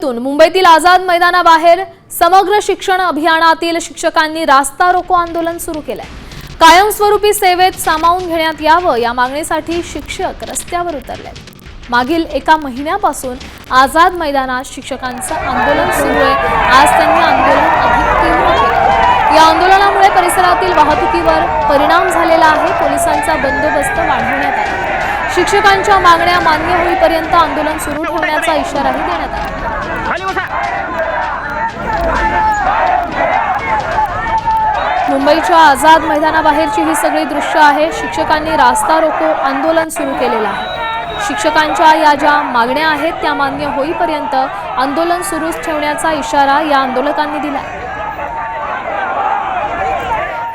मुंबईतील आझाद मैदानाबाहेर समग्र शिक्षण अभियानातील शिक्षकांनी रास्ता रोको आंदोलन सुरू केलंय। कायमस्वरूपी सेवेत सामावून घेण्यात यावं या मागणीसाठी शिक्षक रस्त्यावर उतरलेत। मागील एका महिन्यापासून आझाद मैदानात शिक्षकांचं आंदोलन सुरू आहे। आज त्यांनी आंदोलन अधिक तीव्र केलं। या आंदोलनामुळे परिसरातील वाहतुकीवर परिणाम झालेला आहे। पोलिसांचा बंदोबस्त वाढवण्यात आला। शिक्षकांच्या मागण्या मान्य होईपर्यंत आंदोलन सुरू ठेवण्याचा इशाराही देण्यात आला। मुंबईच्या आझाद मैदानाबाहेरची ही सगळी दृश्य आहे। शिक्षकांनी रास्ता रोको आंदोलन सुरू केलेलं आहे। शिक्षकांच्या या ज्या मागण्या आहेत त्या मान्य होईपर्यंत आंदोलन सुरूच ठेवण्याचा इशारा या आंदोलकांनी दिला।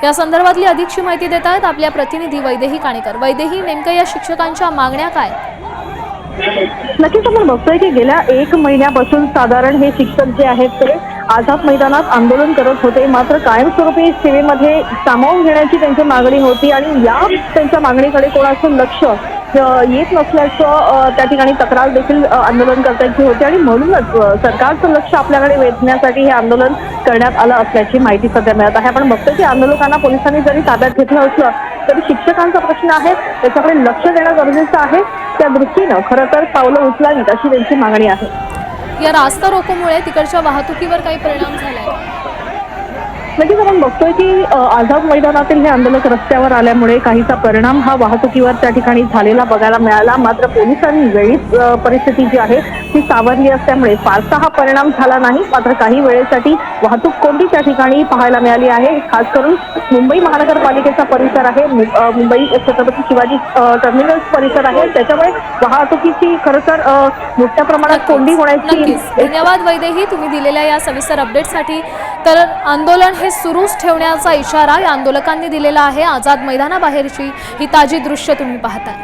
या संदर्भातली अधिकची माहिती देत आहेत आपल्या प्रतिनिधी वैदेही काणेकर। वैदेही, नेमकं या शिक्षकांच्या मागण्या काय? नक्कीच आपण बघतोय की गेल्या एक महिन्यापासून साधारण हे शिक्षक जे आहेत ते आझाद मैदानात आंदोलन करत होते। मात्र कायमस्वरूपी सेवेमध्ये सामावून घेण्याची त्यांची मागणी होती आणि या त्यांच्या मागणीकडे कोणाचं लक्ष येत नसल्याचं त्या ठिकाणी तक्रार देखील आंदोलनकर्त्यांची होती आणि म्हणूनच सरकारचं लक्ष आपल्याकडे वेधण्यासाठी हे आंदोलन करण्यात आलं असल्याची माहिती सध्या मिळत आहे। आपण बघतोय की आंदोलकांना पोलिसांनी जरी ताब्यात घेतलं असलं तरी शिक्षकांचा प्रश्न आहे त्याच्याकडे लक्ष देणं गरजेचं आहे। त्या दृष्टीनं खरं तर पावलं उचलावीत अशी त्यांची मागणी आहे। या रास्ता रोकोमुळे तिकडच्या वाहतुकीवर काही परिणाम झालाय? नक्कीच आपण बघतोय की आझाद मैदानातील हे आंदोलक रस्त्यावर आल्यामुळे काहीसा परिणाम हा वाहतुकीवर त्या ठिकाणी झालेला बघायला मिळाला। मात्र पोलिसांनी वेळीच परिस्थिती जी आहे ती सावरली असल्यामुळे फारसा हा परिणाम झाला नाही। मात्र काही वेळेसाठी वाहतूक कोंडी त्या ठिकाणी पाहायला मिळाली आहे। खास करून मुंबई महानगरपालिकेचा परिसर आहे, मुंबई छत्रपती शिवाजी टर्मिनस परिसर आहे, त्याच्यामुळे वाहतुकीची खरं तर मोठ्या प्रमाणात कोंडी होण्याची। धन्यवाद वैदेही, तुम्ही दिलेल्या या सविस्तर अपडेटसाठी। तर आंदोलन हे सुरूच ठेवण्याचा इशारा या आंदोलकांनी दिलेला आहे। आझाद मैदानाबाहेरची ही ताजी दृश्य तुम्ही पाहताय।